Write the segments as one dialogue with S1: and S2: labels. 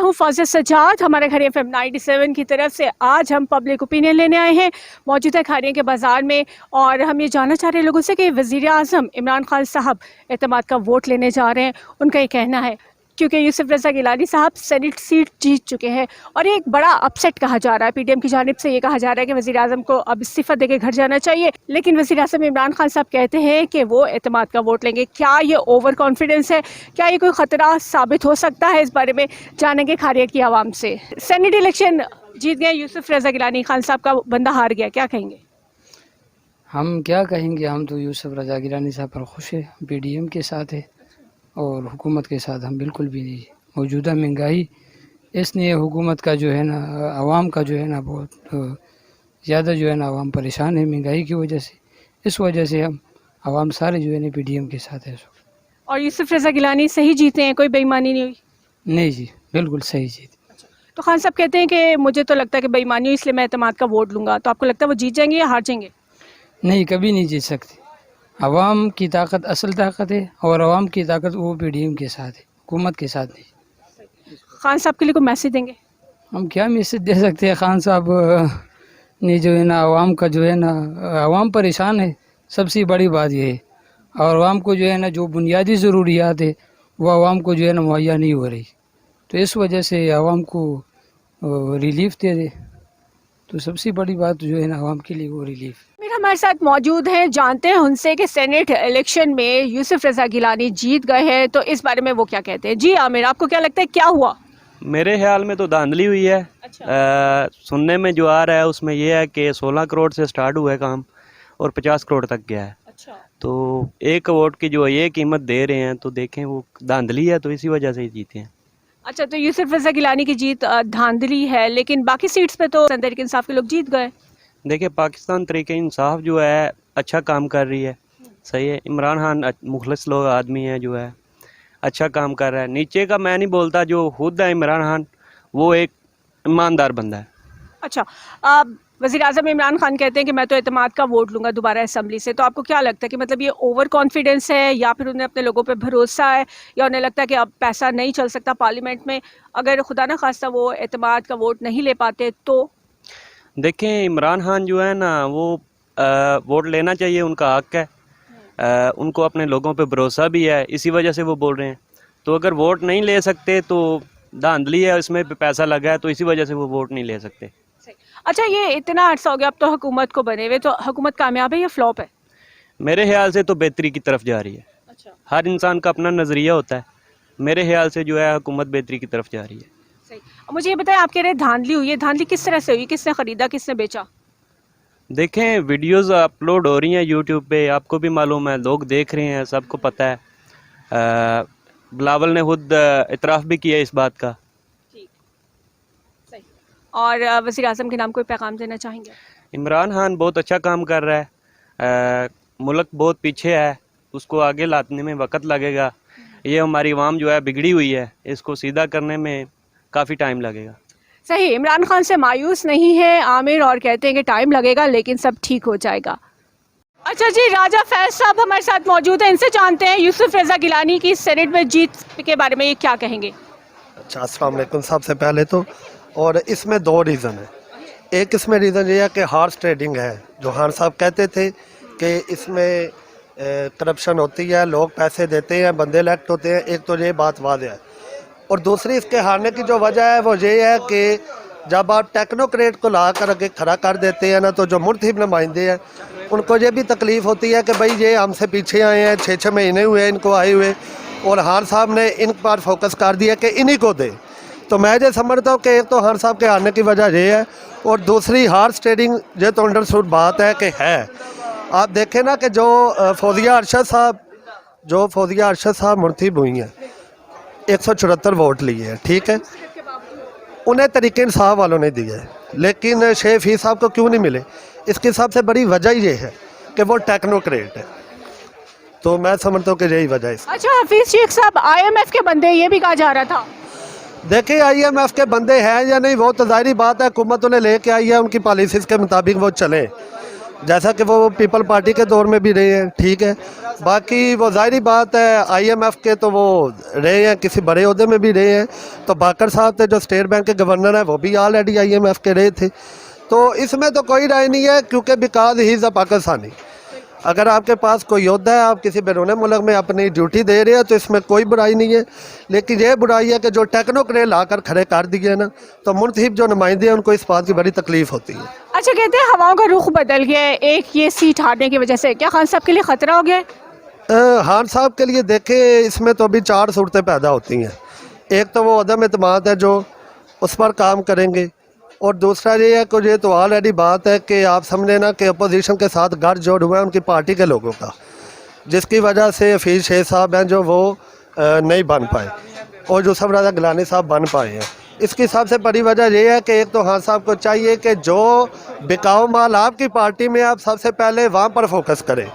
S1: हूं फौजिया सजाद, हमारे घर FM 97 की तरफ से आज हम पब्लिक ओपिनियन लेने आए हैं मौजूदा खारियों के बाज़ार में। और हम ये जानना चाह रहे हैं लोगों से कि वज़ीर आज़म इमरान खान साहब एतमाद का वोट लेने जा रहे हैं। उनका ये कहना है क्योंकि यूसुफ रज़ा गिलानी साहब सेनेट सीट जीत चुके हैं और ये एक बड़ा अपसेट कहा जा रहा है। PDM की जानिब से ये कहा जा रहा है कि वज़ीर आज़म को अब इस्तीफ़ा देकर घर जाना चाहिए, लेकिन वज़ीर आज़म इमरान खान साहब कहते हैं कि वो एतमाद का वोट लेंगे। क्या ये ओवर कॉन्फिडेंस है? क्या ये कोई ख़तरा साबित हो सकता है? इस बारे में जानेंगे खारिया की आवाम से। सेनेट इलेक्शन जीत गए यूसुफ रज़ा गिलानी, खान साहब का बंदा हार गया, क्या कहेंगे?
S2: हम क्या कहेंगे, हम तो यूसुफ रज़ा गिलानी साहब पर खुश है, PDM के साथ है और हुकूमत के साथ हम बिल्कुल भी नहीं। मौजूदा महंगाई इसलिए हुकूमत का जो है ना, आवाम का जो है ना बहुत ज़्यादा जो है ना आवाम परेशान है महंगाई की वजह से। इस वजह से हम आवाम सारे जो है ना PDM के साथ है।
S1: और यूसुफ रज़ा गिलानी सही जीते हैं, कोई बेईमानी नहीं हुई?
S2: नहीं जी, बिल्कुल सही जीत।
S1: तो खान साहब कहते हैं कि मुझे तो लगता है कि बेईमानी हुई इसलिए मैं एतमाद का वोट लूँगा, तो आपको लगता है वो जीत जाएंगे या हार जाएंगे?
S2: नहीं, कभी नहीं जीत सकते। आवाम की ताकत असल ताकत है और आवाम की ताकत वो PDM के साथ है, हुकूमत के साथ नहीं।
S1: खान साहब के लिए कोई मैसेज देंगे?
S2: हम क्या मैसेज दे सकते हैं? खान साहब ने जो है ना आवाम का जो है ना, आवाम परेशान है, सबसे बड़ी बात ये है। और आवाम को जो है ना जो बुनियादी ज़रूरियात है वो आवाम को जो है ना मुहैया नहीं हो रही, तो इस वजह से आवाम को रिलीफ दे दे, तो सबसे बड़ी बात जो है ना आवाम के लिए वो रिलीफ।
S1: मेरे हमारे साथ मौजूद हैं, जानते हैं उनसे कि सेनेट इलेक्शन में यूसुफ रज़ा गिलानी जीत गए हैं, तो इस बारे में वो क्या कहते हैं। जी आमिर, आपको क्या लगता है क्या हुआ?
S3: मेरे ख्याल में तो धांधली हुई है।
S1: अच्छा।
S3: सुनने में जो आ रहा है उसमें यह है कि 16 करोड़ से स्टार्ट हुआ है काम और 50 करोड़ तक गया है।
S1: अच्छा।
S3: तो एक वोट की जो ये कीमत दे रहे हैं, तो देखें वो धांधली है, तो इसी वजह से ही जीते हैं।
S1: अच्छा, तो यूसुफ रज़ा गिलानी की जीत धांधली है, लेकिन बाकी सीट्स पे तो तहरीक इंसाफ के लोग जीत गए।
S3: देखिए, पाकिस्तान तहरीक इंसाफ जो है अच्छा काम कर रही है, सही है। इमरान खान मुखलिस लोग आदमी है, जो है अच्छा काम कर रहा है। नीचे का मैं नहीं बोलता, जो खुद है इमरान खान वो एक ईमानदार बंदा है।
S1: अच्छा, वज़ीर आज़म इमरान खान कहते हैं कि मैं तो एतमाद का वोट लूँगा दोबारा असेंबली से, तो आपको क्या लगता है कि मतलब ये ओवर कॉन्फिडेंस है या फिर उन्हें अपने लोगों पे भरोसा है, या उन्हें लगता है कि अब पैसा नहीं चल सकता पार्लियामेंट में, अगर खुदा न खास्ता वो एतमाद का वोट नहीं ले पाते तो?
S3: देखें, इमरान खान जो है ना वो वोट लेना चाहिए, उनका हक है। उनको अपने लोगों पे भरोसा भी है, इसी वजह से वो बोल रहे हैं। तो अगर वोट नहीं ले सकते तो धांधली है, इसमें पैसा लगा है, तो इसी वजह से वो वोट नहीं ले सकते।
S1: अच्छा, ये इतना अर्सा हो गया अब तो हुकूमत को बने हुए, तो हुकूमत कामयाब है या फ्लॉप है?
S3: मेरे ख्याल से तो बेहतरी की तरफ जा रही है।
S1: अच्छा।
S3: हर इंसान का अपना नज़रिया होता है, मेरे ख्याल से जो है हुकूमत बेहतरी की तरफ जा रही है।
S1: सही। अब मुझे ये बताएं, आप कह रहे हैं धांधली हुई है, धांधली किस तरह से हुई? किसने ख़रीदा, किसने बेचा?
S3: देखें, वीडियोस अपलोड हो रही हैं यूट्यूब पे, आपको भी मालूम है, लोग देख रहे हैं, सबको पता है। बिलावल ने खुद इतराफ़ भी किया इस बात का।
S1: ठीक, सही। और वज़ीर आज़म के नाम कोई पैगाम देना चाहेंगे?
S3: इमरान खान बहुत अच्छा काम कर रहा है। मुल्क बहुत पीछे है, उसको आगे लाने में वक्त लगेगा। ये हमारी आवाम जो है बिगड़ी हुई है, इसको सीधा करने में काफ़ी टाइम लगेगा।
S1: सही। इमरान खान से मायूस नहीं है आमिर और कहते हैं कि टाइम लगेगा लेकिन सब ठीक हो जाएगा। अच्छा जी, राजा फैज साहब हमारे साथ मौजूद हैं, इनसे जानते हैं यूसुफ रज़ा गिलानी की सेनेट में जीत के बारे में ये क्या कहेंगे।
S4: अच्छा, अस्सलाम वालेकुम। सबसे पहले तो, और इसमें दो रीज़न है। एक इसमें रीज़न ये है कि हॉर्स ट्रेडिंग है, जो खान साहब कहते थे कि इसमें करप्शन होती है, लोग पैसे देते हैं, बंदे इलेक्ट होते हैं। एक तो ये बात वाज़ेह है, और दूसरी इसके हारने की जो वजह है वो ये है कि जब आप टेक्नोक्रेट को ला कर आगे खड़ा कर देते हैं ना, तो जो मुर्तहिब नुमाइंदे हैं उनको ये भी तकलीफ़ होती है कि भाई ये हमसे पीछे आए हैं, 6-6 महीने हुए इनको आए हुए, और खान साहब ने इन पर फोकस कर दिया कि इन्हीं को दे। तो मैं ये समझता हूँ कि एक तो खान साहब के हारने की वजह ये है, और दूसरी हॉर्स ट्रेडिंग ये तो अंडरस्टूड बात है कि है। आप देखें ना कि जो फौजिया अरशद साहब मुर्तहिब हुई हैं, 174 वोट लिए हैं, ठीक है, उन्हें तहरीक इंसाफ वालों ने दिए, लेकिन शेख हफीज़ साहब को क्यों नहीं मिले? इसकी सबसे बड़ी वजह ये है कि वो टेक्नोक्रेट है। तो मैं समझता हूँ कि यही वजह है।
S1: अच्छा, हफीज शेख साहब IMF के बंदे, ये भी कहा जा रहा था।
S4: देखिए, IMF के बंदे हैं या नहीं वो तो ज़ाहिरी बात है, हुकूमत उन्हें लेके आई है, उनकी पॉलिसीज़ के मुताबिक वो चलें। जैसा कि वो पीपल पार्टी के दौर में भी रहे हैं, ठीक है। बाकी वो ज़ाहिरी बात है IMF के तो वो रहे हैं, किसी बड़े ओहदे में भी रहे हैं। तो बाकर साहब थे जो स्टेट बैंक के गवर्नर हैं, वो भी ऑलरेडी IMF के रहे थे। तो इसमें तो कोई राय नहीं है, क्योंकि because he is a Pakistani. अगर आपके पास कोई योद्धा है, आप किसी बैरून मुल्क में अपनी ड्यूटी दे रहे हैं, तो इसमें कोई बुराई नहीं है। लेकिन ये बुराई है कि जो टेक्नोक्रेट लाकर खड़े कर दिए ना, तो मुंतखब जो नुमाइंदे हैं उनको इस बात की बड़ी तकलीफ होती है।
S1: अच्छा, कहते हैं हवाओं का रुख बदल गया है एक ये सीट हारने की वजह से, क्या खान साहब के लिए खतरा हो गया है?
S4: खान साहब के लिए देखें, इसमें तो अभी 4 सूरतें पैदा होती हैं। एक तो वो अदम एतमाद है जो उस पर काम करेंगे, और दूसरा ये है कि ये तो ऑलरेडी बात है कि आप समझे ना कि अपोजिशन के साथ गठजोड़ हुआ है उनकी पार्टी के लोगों का, जिसकी वजह से हफीज़ शेख साहब हैं जो वो नहीं बन पाए, और यूसुफ रज़ा गिलानी साहब बन पाए हैं। इसकी सबसे बड़ी वजह यह है कि एक तो खान साहब को चाहिए कि जो बिकाऊ माल आपकी पार्टी में, आप सबसे पहले वहाँ पर फोकस करें।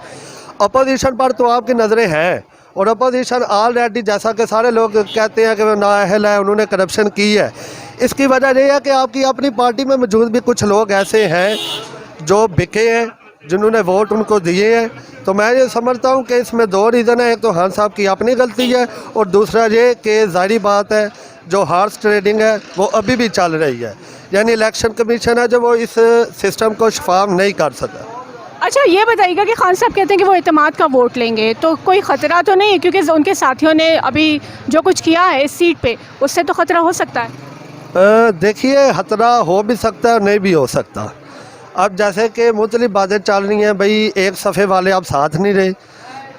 S4: अपोजिशन पर तो आपकी नज़रें हैं, और अपोजिशन ऑलरेडी जैसा कि सारे लोग कहते हैं कि वो नाअहल है, उन्होंने करप्शन की है। इसकी वजह यह है कि आपकी अपनी पार्टी में मौजूद भी कुछ लोग ऐसे हैं जो बिके हैं, जिन्होंने वोट उनको दिए हैं। तो मैं ये समझता हूँ कि इसमें 2 रीज़न है, एक तो खान साहब की अपनी गलती है, और दूसरा ये कि ज़ाहिरी बात है जो हार्स ट्रेडिंग है वो अभी भी चल रही है, यानी इलेक्शन कमीशन है जो वो इस सिस्टम को शफाफ नहीं कर सका।
S1: अच्छा, ये बताइएगा कि खान साहब कहते हैं कि वो एतमाद का वोट लेंगे, तो कोई ख़तरा तो नहीं है? क्योंकि उनके साथियों ने अभी जो कुछ किया है इस सीट पे, उससे तो ख़तरा हो सकता है।
S4: देखिए, खतरा हो भी सकता है और नहीं भी हो सकता। अब जैसे कि मुख्तलिफ बातें चल रही हैं, भाई एक सफ़े वाले अब साथ नहीं रहे,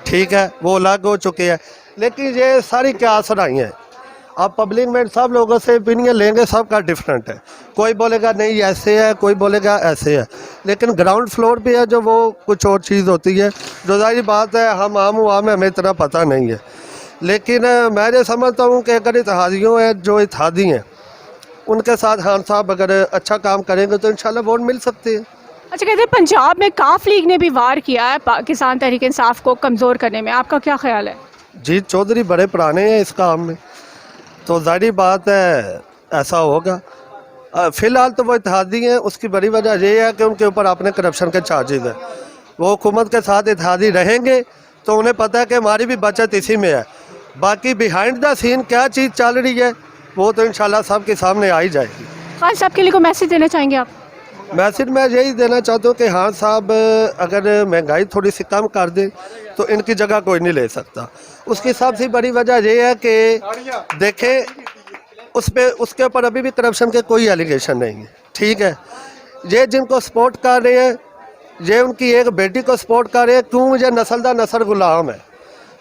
S4: ठीक है, वो अलग हो चुके हैं, लेकिन ये सारी क्या सुनाई है। आप पब्लिक में सब लोगों से ओपिनियन लेंगे, सबका डिफरेंट है। कोई बोलेगा नहीं ऐसे है, कोई बोलेगा ऐसे है, लेकिन ग्राउंड फ्लोर पे है जो वो कुछ और चीज़ होती है, जो ज़ाहिर बात है हम आम में हमें इतना पता नहीं है। लेकिन मैं ये समझता हूँ कि अगर इत्तेहादियों है जो इत्तेहादी हैं, उनके साथ खान साहब अगर अच्छा काम करेंगे तो इंशाल्लाह वोट मिल सकते हैं।
S1: अच्छा, कहते हैं पंजाब में काफ लीग ने भी वार किया है पाकिस्तान तहरीक इंसाफ को कमज़ोर करने में, आपका क्या ख्याल है?
S4: जीत चौधरी बड़े पुराने हैं इस काम में, तो ज़ाहिर बात है ऐसा होगा। फ़िलहाल तो वो इत्तेहादी हैं, उसकी बड़ी वजह ये है कि उनके ऊपर अपने करप्शन के चार्जेस हैं। वो हुकूमत के साथ इत्तेहादी रहेंगे तो उन्हें पता है कि हमारी भी बचत इसी में है। बाकी बिहाइंड द सीन क्या चीज़ चल रही है वो तो इंशाल्लाह सबके सामने आ ही जाएगी।
S1: खान साहब के लिए कोई मैसेज देना चाहेंगे आप?
S4: मैसेज मैं यही देना चाहता हूँ कि खान साहब अगर महंगाई थोड़ी सी कम कर दें तो इनकी जगह कोई नहीं ले सकता। उसकी सबसे बड़ी वजह यह है कि देखें उसके ऊपर अभी भी करप्शन के कोई एलिगेशन नहीं है, ठीक है। ये जिनको सपोर्ट कर रहे हैं, ये उनकी एक बेटी को सपोर्ट कर रहे हैं, क्यों? मुझे नस्ल दा नसर गुलाम है।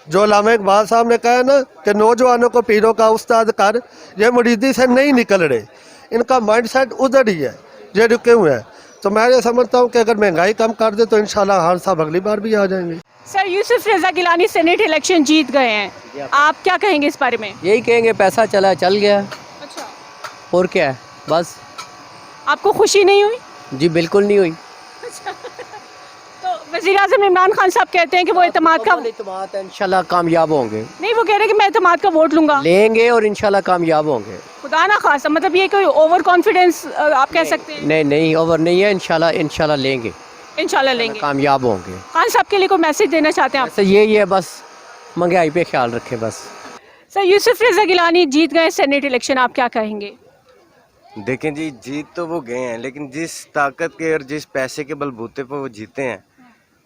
S4: जो अल्लामा इकबाल साहब ने कहा ना कि नौजवानों को पीरों का उस्ताद कर, ये मुरीदी से नहीं निकल रहे, इनका माइंडसेट उधर ही है, ये रुके हुए हैं। तो मैं ये समझता हूँ कि अगर महंगाई कम कर दे तो इंशाल्लाह खान साहब अगली बार भी आ जाएंगे।
S1: सर, यूसुफ रज़ा गिलानी सेनेट इलेक्शन जीत गए हैं, आप क्या कहेंगे इस बारे में?
S5: यही कहेंगे पैसा चला चल गया,
S1: अच्छा,
S5: और क्या है, बस।
S1: आपको खुशी नहीं हुई?
S5: जी बिल्कुल नहीं हुई।
S1: तो वज़ीर आज़म इमरान खान साहब कहते हैं कि वो एतमाद का
S5: इंशाल्लाह कामयाब होंगे।
S1: नहीं, वो कह रहे हैं कि मैं एतमाद का वोट लूंगा,
S5: लेंगे और इंशाल्लाह कामयाब होंगे।
S1: खुदा ना खासा, मतलब ये कोई ओवर कॉन्फिडेंस आप कह सकते हैं?
S5: नहीं नहीं, ओवर नहीं है, इंशाल्लाह लेंगे,
S1: इंशाल्लाह लेंगे,
S5: कामयाब होंगे।
S1: खान साहब के लिए कोई मैसेज देना चाहते हैं आप?
S5: ऐसा यही है, बस महंगाई पे ख्याल रखें बस।
S1: सर, यूसुफ रज़ा गिलानी जीत गए सेनेट इलेक्शन, आप क्या कहेंगे?
S6: देखें जी, जीत तो वो गए हैं, लेकिन जिस ताकत के और जिस पैसे के बलबूते पर वो जीते हैं,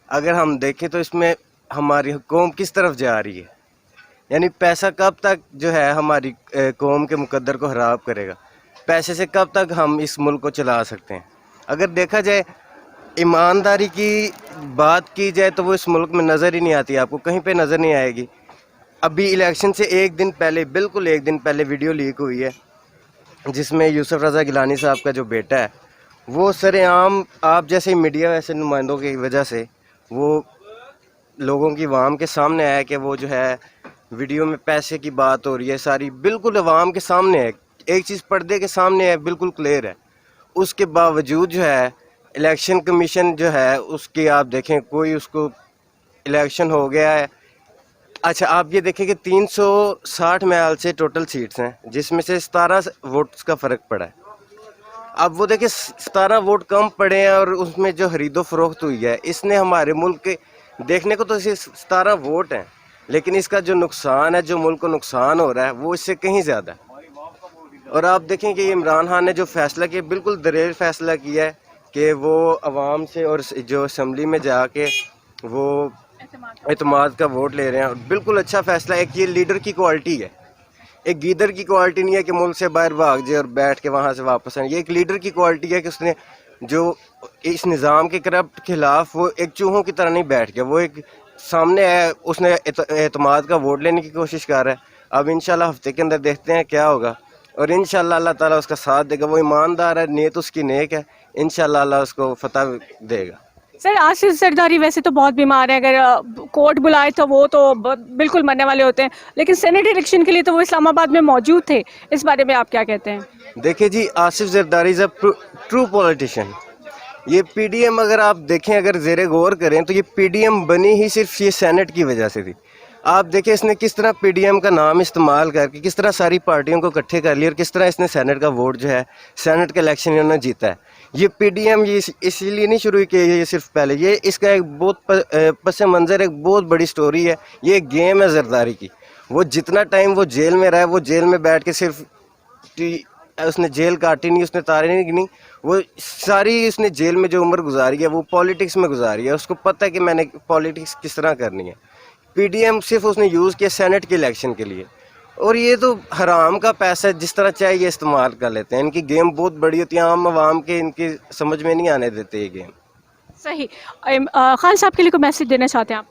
S6: अगर हम देखें तो इसमें हमारी कौम किस तरफ जा रही है। यानी पैसा कब तक जो है हमारी कौम के मुकद्दर को खराब करेगा, पैसे से कब तक हम इस मुल्क को चला सकते हैं। अगर देखा जाए, ईमानदारी की बात की जाए तो वो इस मुल्क में नज़र ही नहीं आती, आपको कहीं पे नज़र नहीं आएगी। अभी इलेक्शन से एक दिन पहले, बिल्कुल एक दिन पहले वीडियो लीक हुई है जिसमें यूसुफ रज़ा गिलानी साहब का जो बेटा है वो सरेआम आप जैसे मीडिया वैसे नुमाइंदों की वजह से वो लोगों की अवाम के सामने आया कि वो जो है वीडियो में पैसे की बात हो रही है, सारी बिल्कुल अवाम के सामने है, एक चीज़ पर्दे के सामने है, बिल्कुल क्लियर है। उसके बावजूद जो है इलेक्शन कमीशन जो है उसकी आप देखें, कोई उसको इलेक्शन हो गया है। अच्छा, आप ये देखें कि 360 महल से टोटल सीट्स हैं, जिसमें से 17 वोट्स का फ़र्क पड़ा है। अब वो देखिए 17 वोट कम पड़े हैं और उसमें जो खरीदो फरोख्त हुई है, इसने हमारे मुल्क के देखने को तो सिर्फ 17 वोट हैं, लेकिन इसका जो नुकसान है, जो मुल्क को नुकसान हो रहा है, वो इससे कहीं ज़्यादा है। और आप देखें कि इमरान खान ने जो फैसला किया, बिल्कुल दलेर फैसला किया है कि वो आवाम से और जो असम्बली में जाके वो एतमाद का वोट ले रहे हैं। और बिल्कुल अच्छा फैसला है कि ये लीडर की क्वालिटी है, एक गीदर की क्वालिटी नहीं है कि मुल्क से बाहर भाग जाए और बैठ के वहाँ से वापस आए। ये एक लीडर की क्वालिटी है कि उसने जो इस निज़ाम के करप्ट खिलाफ वो एक चूहों की तरह नहीं बैठ गया, वो एक सामने है, उसने एतमाद का वोट लेने की कोशिश कर रहा है। अब इंशाल्लाह हफ्ते के अंदर देखते हैं क्या होगा और इंशाल्लाह अल्लाह ताला उसका साथ देगा। वो ईमानदार है, नीयत उसकी नेक है, इंशाल्लाह अल्लाह उसको फतह देगा।
S1: सर आसिफ जरदारी वैसे तो बहुत बीमार है, अगर कोर्ट बुलाए तो वो तो बिल्कुल मरने वाले होते हैं, लेकिन सेनेट इलेक्शन के लिए तो वो इस्लामाबाद में मौजूद थे। इस बारे में आप क्या कहते हैं?
S6: देखिए जी, Asif Zardari is a true politician. ये पीडीएम अगर आप देखें, अगर ज़ेरे गौर करें तो ये पीडीएम बनी ही सिर्फ ये सेनेट की वजह से थी। आप देखिए इसने किस तरह पीडीएम का नाम इस्तेमाल करके किस तरह सारी पार्टियों को इकट्ठे कर लिया और किस तरह इसने सेनेट का वोट जो है, सेनेट के इलेक्शन इन्होंने जीता है। ये पीडीएम ये इसलिए नहीं शुरू किया, ये सिर्फ पहले ये इसका एक बहुत पस मंज़र, एक बहुत बड़ी स्टोरी है। ये एक गेम है जरदारी की। वो जितना टाइम वो जेल में रहा है, वो जेल में बैठ के सिर्फ उसने जेल काटी नहीं, उसने तारे नहीं गिनी, वो सारी उसने जेल में जो उम्र गुजारी है वो पॉलिटिक्स में गुजारी है। उसको पता है कि मैंने पॉलिटिक्स किस तरह करनी है। पीडीएम सिर्फ उसने यूज़ किया सेनेट के इलेक्शन के लिए, और ये तो हराम का पैसा है, जिस तरह चाहे ये इस्तेमाल कर लेते हैं। इनकी गेम बहुत बड़ी होती है, आम आवाम के इनकी समझ में नहीं आने देते ये गेम।
S1: सही। खान साहब के लिए कोई मैसेज देना चाहते हैं आप?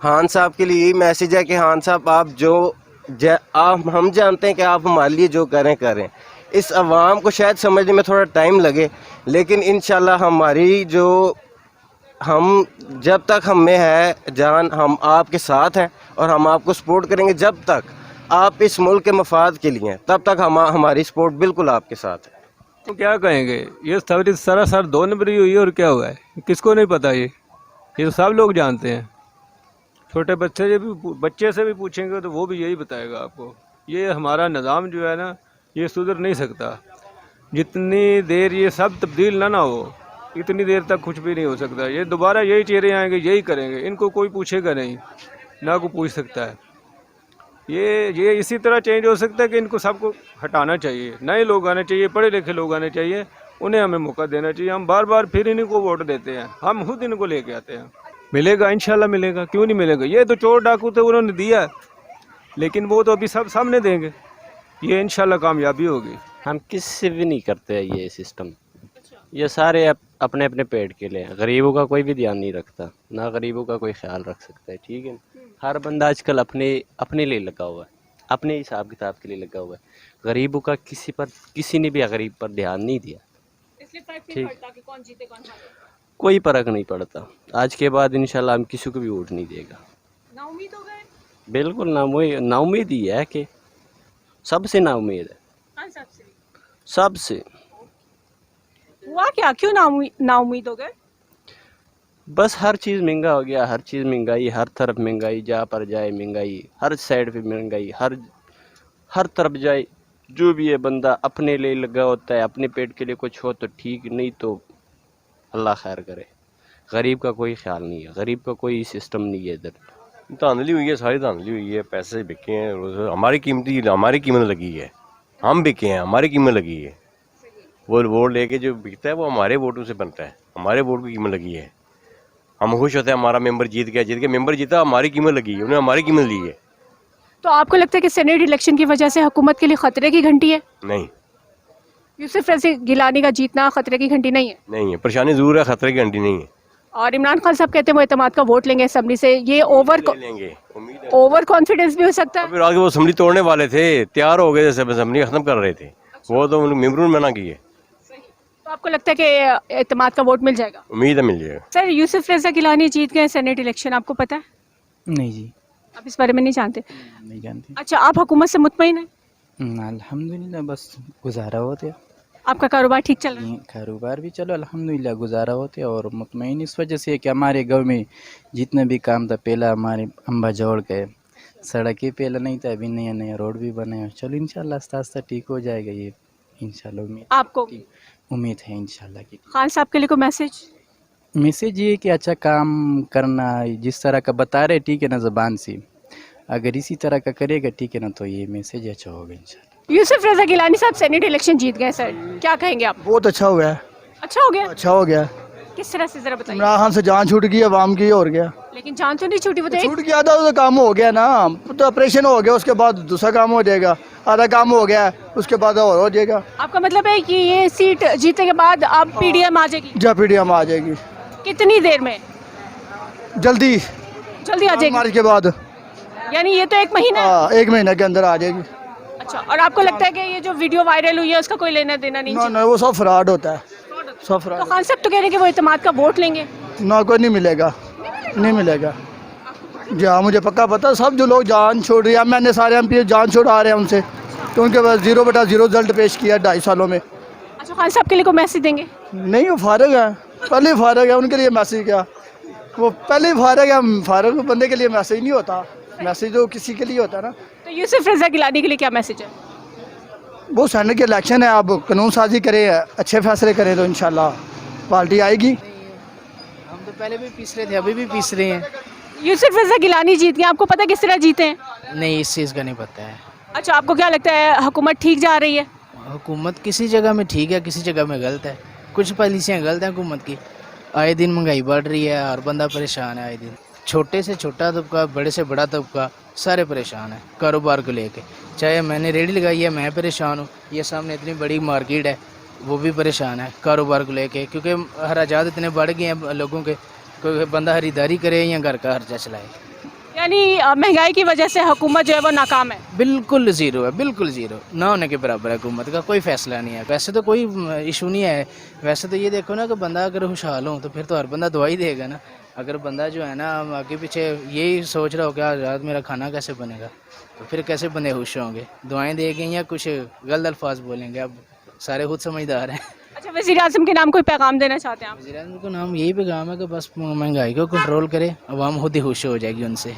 S6: खान साहब के लिए यही मैसेज है कि खान साहब आप हम जानते हैं कि आप हमारे लिए जो करें। इस अवाम को शायद समझने में थोड़ा टाइम लगे, लेकिन इंशाल्लाह हमारी जो हम जब तक हम में है जान, हम आपके साथ हैं और हम आपको सपोर्ट करेंगे। जब तक आप इस मुल्क के मफाद के लिए हैं, तब तक हमारी सपोर्ट बिल्कुल आपके साथ है।
S7: तो क्या कहेंगे, ये सरासर 2 नंबरी हुई है और क्या हुआ है, किसको नहीं पता। ये तो सब लोग जानते हैं। छोटे बच्चे से भी पूछेंगे तो वो भी यही बताएगा आपको। ये हमारा निज़ाम जो है ना, ये सुधर नहीं सकता। जितनी देर ये सब तब्दील ना हो, इतनी देर तक कुछ भी नहीं हो सकता। ये दोबारा यही चेहरे आएंगे, यही करेंगे, इनको कोई पूछेगा नहीं, ना कोई पूछ सकता है। ये इसी तरह चेंज हो सकता है कि इनको सबको हटाना चाहिए, नए लोग आने चाहिए, पढ़े लिखे लोग आने चाहिए, उन्हें हमें मौका देना चाहिए। हम बार बार फिर इन्हीं को वोट देते हैं, हम खुद इनको लेके आते हैं। मिलेगा इंशाल्लाह मिलेगा, क्यों नहीं मिलेगा। ये तो चोर डाकू थे, उन्होंने दिया, लेकिन वो तो अभी सब सामने देंगे। ये इंशाल्लाह कामयाबी होगी।
S8: हम किससे भी नहीं करते हैं ये सिस्टम। ये सारे अपने अपने पेट के लिए, गरीबों का कोई भी ध्यान नहीं रखता, ना गरीबों का कोई ख्याल रख सकता है। ठीक है, हर बंदा आजकल अपने लिए लगा हुआ है, अपने हिसाब किताब के लिए लगा हुआ है। गरीबों का किसी ने भी गरीब पर ध्यान नहीं दिया। ठीक, कोई फर्क नहीं पड़ता। आज के बाद इंशाल्लाह हम किसी को भी वोट नहीं देगा।
S1: नाउम्मीद हो गए?
S8: बिल्कुल नाउम्मीद ही है कि सबसे नाउम्मीद है, सबसे।
S1: हुआ क्या, क्यों नाउम्मीद हो गए?
S8: बस हर चीज़ महंगा हो गया, हर चीज़ महंगाई, हर तरफ महंगाई, जहाँ पर जाए महंगाई, हर साइड पे महंगाई, हर तरफ जाए। जो भी है बंदा अपने लिए लगा होता है, अपने पेट के लिए कुछ हो तो ठीक, नहीं तो अल्लाह खैर करे। गरीब का कोई ख्याल नहीं है, गरीब का कोई सिस्टम नहीं है इधर।
S9: धांधली हुई है, सारी धांधली हुई है, पैसे बिके हैं, हमारी कीमत लगी है, हम बिके हैं, हमारी कीमत लगी है। वो वोट लेके जो बिकता है वो हमारे वोटों से बनता है, हमारे वोट की कीमत लगी है। हम खुश होते हैं हमारा मेंबर जीत गया, मेंबर जीता, हमारी कीमत लगी है, उन्हें हमारी कीमत ली है।
S1: तो आपको लगता है कि सेनेट इलेक्शन की वजह से हुकूमत के लिए खतरे की घंटी है?
S9: नहीं,
S1: यूसुफ रज़ी गिलानी का जीतना खतरे की घंटी नहीं है?
S9: नहीं है, परेशानी जरूर है, खतरे की घंटी नहीं है।
S1: और इमरान खान साहब कहते हैं वो एतमाद का वोट लेंगे असेंबली से, ये
S9: लेंगे, उम्मीद है।
S1: ओवर कॉन्फिडेंस भी हो सकता है।
S9: फिर आगे वो असेंबली तोड़ने वाले थे, तैयार हो गए, जैसे असेंबली खत्म कर रहे थे, वो तो मेंबरों ने मना किए।
S1: तो आपको लगता है कि एतमाद का वोट मिल जाएगा?
S9: उम्मीद है मिल जाएगा।
S1: सर यूसुफ रज़ा गिलानी जीत गए सेनेट इलेक्शन, आपको पता है?
S2: नहीं जी,
S1: आप इस बारे में नहीं जानते?
S2: नहीं जानती।
S1: अच्छा, आप हुकूमत से मुतमईन हैं?
S2: अल्हम्दुलिल्लाह, बस गुजारा होते हैं।
S1: आपका कारोबार ठीक चल रहा है?
S2: कारोबार भी चलो अल्हम्दुलिल्लाह, गुजारा होते हैं। और मुतमईन इस वजह से कि हमारे गांव में जितना भी काम था, पहला हमारे अम्बा जोड़ गए, सड़कें पहले नहीं था, अभी नया रोड भी बने हैं। चलो इंशाल्लाह आस्ता आस्ता ठीक हो जाएगा ये, इंशाल्लाह।
S1: आपको
S10: उम्मीद है इंशाल्लाह की।
S1: खान साहब के लिए कोई मैसेज?
S10: मैसेज ये है कि अच्छा काम करना, जिस तरह का बता रहे ठीक है ना ज़बान से, अगर इसी तरह का करेगा ठीक है ना तो ये मैसेज अच्छा होगा इंशाल्लाह।
S1: यूसुफ रजा गिलानी साहब सेनेट इलेक्शन जीत गए सर, क्या कहेंगे आप?
S11: बहुत अच्छा हुआ है,
S1: अच्छा हो गया?
S11: अच्छा हो गया।
S1: किस तरह से जरा बताइए।
S11: इमरान खान से जान छूट गई, अवाम की और गया,
S1: लेकिन जान तो नहीं छूटी, वो तो एक
S11: छूट गया था तो काम हो गया ना, तो ऑपरेशन हो गया, उसके बाद दूसरा काम हो जाएगा, आधा काम हो गया उसके बाद और हो जाएगा।
S1: आपका मतलब है कि ये सीट जीतने के बाद अब पीडीएम आ जाएगी?
S11: जब पीडीएम आ जाएगी,
S1: कितनी देर में?
S11: जल्दी
S1: जल्दी आ जाएगी?
S11: मार्च के बाद,
S1: यानी ये तो 1 महीना है?
S11: हाँ 1 महीने के अंदर आ जाएगी।
S1: अच्छा, और आपको लगता है कि ये जो वीडियो वायरल हुई है उसका कोई लेना देना नहीं?
S11: ना ना वो सब फ्रॉड होता है, सब
S1: तो
S11: फ्रॉड।
S1: खान साहब तो कह रहे हैं कि वो इत्तेमाद का वोट लेंगे।
S11: ना कोई नहीं मिलेगा, नहीं मिलेगा जी हाँ, मुझे पक्का पता। सब जो लोग जान छोड़ रही है, मैंने सारे MP जान छोड़ा रहे हैं उनसे, तो उनके पास 0/0 रिजल्ट पेश किया 2.5 सालों में।
S1: अच्छा, खान साहब के लिए कोई मैसेज देंगे?
S11: नहीं वो फारग है, पहले ही फारग है, उनके लिए मैसेज क्या, वो पहले ही फारग है, फारग बंदे के लिए मैसेज नहीं होता, मैसेज तो किसी के लिए होता है ना।
S1: तो यूसुफ रजा गिलानी के लिए क्या मैसेज है?
S11: वो सेनेट के इलेक्शन है, आप कानून साजी करें, अच्छे फैसले करें तो इंशाल्लाह पार्टी आएगी।
S10: हम तो पहले भी पीस रहे थे, अभी भी पीस रहे हैं।
S1: यूसुफ रजा गिलानी जीत गए, आपको पता है किस तरह जीते हैं?
S10: नहीं, इस चीज़ का नहीं पता है।
S1: अच्छा, आपको क्या लगता है हुकूमत ठीक जा रही है?
S10: हुकूमत किसी जगह में ठीक है, किसी जगह में गलत है, कुछ पॉलिसियाँ गलत हैं हुकूमत की। आए दिन महंगाई बढ़ रही है और बंदा परेशान है आए दिन, छोटे से छोटा तबका, बड़े से बड़ा तबका, सारे परेशान हैं कारोबार को लेके। चाहे मैंने रेडी लगाई है, मैं परेशान हूँ, ये सामने इतनी बड़ी मार्केट है, वो भी परेशान है कारोबार को लेके, क्योंकि खर्चात इतने बढ़ गए हैं लोगों के, कोई बंदा खरीदारी करे या घर का खर्चा चलाए।
S1: यानी महंगाई की वजह से हुकूमत जो है वो नाकाम है?
S10: बिल्कुल ज़ीरो है, बिल्कुल ज़ीरो, ना होने के बराबर है, हुकूमत का कोई फैसला नहीं है। वैसे तो कोई इशू नहीं है, वैसे तो ये देखो ना कि बंदा अगर खुशहाल हो तो फिर तो हर बंदा दुआ ही देगा ना। अगर बंदा जो है ना आगे पीछे यही सोच रहा हो कि आज रात मेरा खाना कैसे बनेगा, तो फिर कैसे बंदे खुश होंगे? दुआएं देंगे या कुछ गलत अल्फाज बोलेंगे? अब सारे खुद समझदार हैं।
S1: अच्छा, वज़ीर आज़म के नाम कोई पैगाम देना चाहते हैं आप?
S10: वज़ीर आज़म को नाम यही पैगाम है कि बस महंगाई को कंट्रोल करे, अवाम खुद ही खुश हो जाएगी उनसे।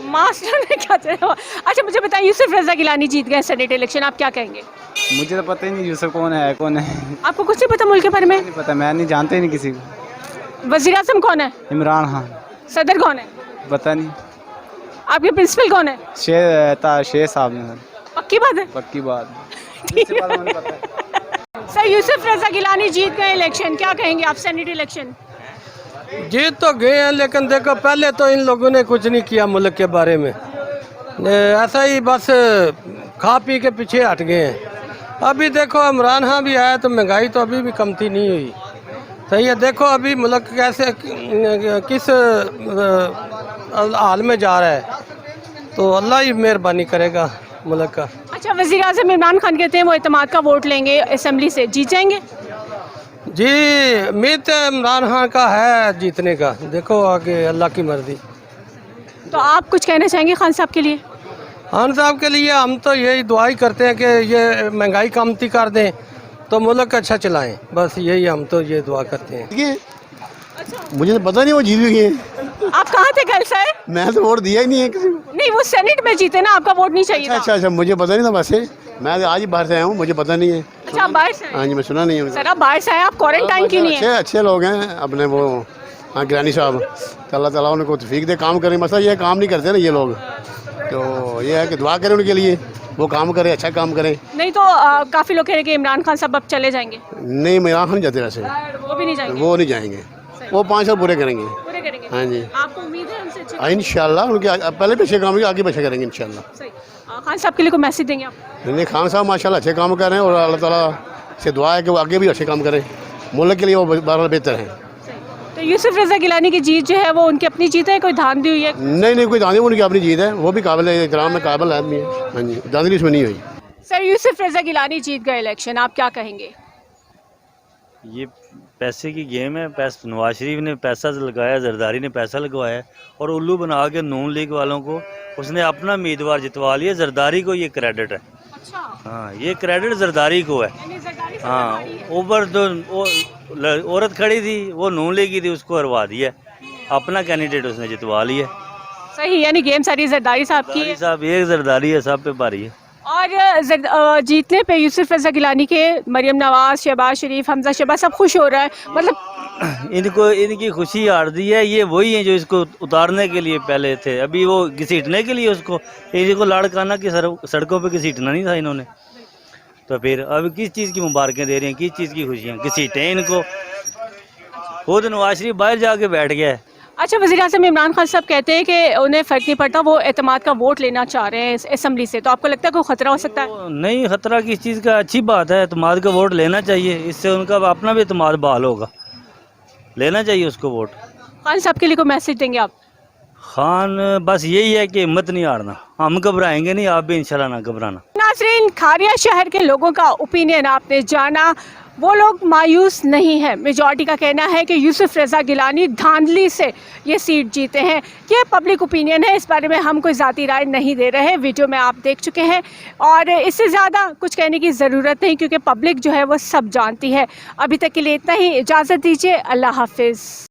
S1: मास्टर ने क्या चला? अच्छा, मुझे बताएं, यूसुफ रजा गिलानी जीत गए सेनेट इलेक्शन, आप क्या कहेंगे?
S12: मुझे तो पता ही नहीं यूसुफ कौन है कौन है,
S1: आपको कुछ नहीं पता मुल्क के बारे में?
S12: नहीं पता, मैं नहीं जानते ही नहीं किसी को।
S1: वज़ीर आज़म कौन है?
S12: इमरान खान।
S1: सदर कौन है?
S12: पता नहीं।
S1: आपके प्रिंसिपल कौन है?
S12: शेर साहब ने।
S1: पक्की बात है?
S12: पक्की बात।
S1: सर, यूसुफ रजा गिलानी जीत गए इलेक्शन, क्या कहेंगे आप सेनेट इलेक्शन?
S13: जीत तो गए हैं, लेकिन देखो पहले तो इन लोगों ने कुछ नहीं किया मुल्क के बारे में, ऐसा ही बस खा पी के पीछे हट गए हैं। अभी देखो इमरान खान भी आया तो महंगाई तो अभी भी कमती नहीं हुई, सही है। देखो अभी मुल्क कैसे किस हाल में जा रहा है, तो अल्लाह ही मेहरबानी करेगा मुल्क का।
S1: अच्छा, वज़ीर आज़म इमरान खान कहते हैं वो इत्तेमाद का वोट लेंगे, असेंबली से जीत जाएंगे?
S13: जी उम्मीद इमरान खान का है जीतने का, देखो आगे अल्लाह की मर्जी।
S1: तो आप कुछ कहना चाहेंगे खान साहब के लिए?
S13: खान साहब के लिए हम तो यही दुआ ही करते हैं कि ये महंगाई कमती कर दें तो मुल्क अच्छा चलाएं, बस यही हम तो ये दुआ करते हैं।
S11: मुझे तो पता नहीं वो जीत गए।
S1: आप कहाँ थे कल सर?
S11: मैं तो वोट दिया ही नहीं है किसी को।
S1: नहीं, वो सेनेट में जीते ना, आपका वोट नहीं चाहिए था।
S11: अच्छा, मुझे पता नहीं था, वैसे मैं आज ही बाहर से आया हूँ, मुझे पता नहीं है।
S1: अच्छा, आप बाहर से आए?
S11: हाँ जी, मैं सुना नहीं है।
S1: सर, आप बाहर से आए, आप क्वारंटाइन क्यों नहीं है?
S11: अच्छे लोग हैं अपने वो, हाँ गिलानी साहब, तो अल्लाह ताला उनको तौफीक दे, काम करें। मसला ये काम नहीं करते ना ये लोग, तो ये है कि दुआ करें उनके लिए, वो काम करें, अच्छा काम करें।
S1: नहीं तो काफ़ी लोग कह रहे हैं कि इमरान खान साहब अब चले जाएंगे।
S11: नहीं, इमरान खान जाते वैसे,
S1: वो भी नहीं जाएंगे?
S11: वो नहीं जाएंगे, वो 5 साल पूरे करेंगे।
S1: पूरे करेंगे?
S11: हाँ जी।
S1: आपको उम्मीद है उनसे अच्छे?
S11: इंशाल्लाह उनके पहले पीछे काम आगे पीछे करेंगे इंशाल्लाह।
S1: सही। खान साहब के लिए कोई मैसेज देंगे आप?
S11: नहीं, खान साहब माशाल्लाह अच्छे काम कर रहे हैं और अल्लाह ताला से दुआ है कि वो आगे भी अच्छे काम करें, मुल्क के लिए वो बराबर बेहतर हैं।
S1: तो यूसुफ रजा गिलानी की जीत जो है वो उनकी अपनी जीत है, कोई धांधली हुई है?
S11: नहीं, कोई धांधली, उनकी अपनी जीत है, वो भी काबिल एहतराम में काबिल आदमी है। हाँ जी, धांधली उसमें नहीं हुई।
S1: सर, यूसुफ रजा गिलानी जीत गए इलेक्शन, आप क्या कहेंगे?
S14: ये पैसे की गेम है। नवाज शरीफ ने पैसा लगाया, जरदारी ने पैसा लगवाया और उल्लू बना के नून लीग वालों को उसने अपना उम्मीदवार जितवा लिया। जरदारी को ये क्रेडिट है।
S1: अच्छा।
S14: हाँ, ये क्रेडिट जरदारी को है। हाँ, ऊपर जो औरत खड़ी थी वो नून लीग की थी, उसको हरवा दिया, अपना कैंडिडेट उसने जितवा लिया।
S1: सही, यानी गेम सारी जरदारी साहब की है।
S14: साहब एक जरदारी है, सब पे भारी है।
S1: और जीतने पे यूसुफ रज़ा गिलानी के मरियम नवाज, शहबाज शरीफ, हमजा शहबाज सब खुश हो रहा है, मतलब
S14: इनको इनकी खुशी आरती है, ये वही हैं जो इसको उतारने के लिए पहले थे, अभी वो घसीटने के लिए उसको इनको लाड़काना की सड़कों पे घसीटना नहीं था इन्होंने, तो फिर अब किस चीज़ की मुबारकें दे रहे हैं, किस चीज़ की खुशियाँ, घसीटें इनको। खुद नवाज शरीफ बाहर जाके बैठ गया है।
S1: अच्छा, वज़ीर-ए-आज़म इमरान खान साहब कहते हैं कि उन्हें फ़र्क नहीं पड़ता, वो एतमाद का वोट लेना चाह रहे हैं असम्बली से, तो आपको लगता है कोई ख़तरा हो सकता है?
S14: नहीं, ख़तरा किस चीज़ का, अच्छी बात है, एतमाद का वोट लेना चाहिए, इससे उनका अपना भी एतमाद बहाल होगा, लेना चाहिए उसको वोट।
S1: खान साहब के लिए कोई मैसेज देंगे आप?
S14: खान बस यही है कि हिम्मत नहीं हारना, हम घबराएंगे नहीं, आप भी इंशाल्लाह ना घबराना।
S1: नाज़रीन, खारिया शहर के लोगों का ओपिनियन आपने जाना, वो लोग मायूस नहीं हैं। मेजॉरिटी का कहना है कि यूसुफ रज़ा गिलानी धांधली से ये सीट जीते हैं। ये पब्लिक ओपिनियन है, इस बारे में हम कोई ज़ाती राय नहीं दे रहे हैं, वीडियो में आप देख चुके हैं और इससे ज़्यादा कुछ कहने की ज़रूरत नहीं, क्योंकि पब्लिक जो है वो सब जानती है। अभी तक के लिए इतना ही, इजाज़त दीजिए, अल्लाह हाफिज़।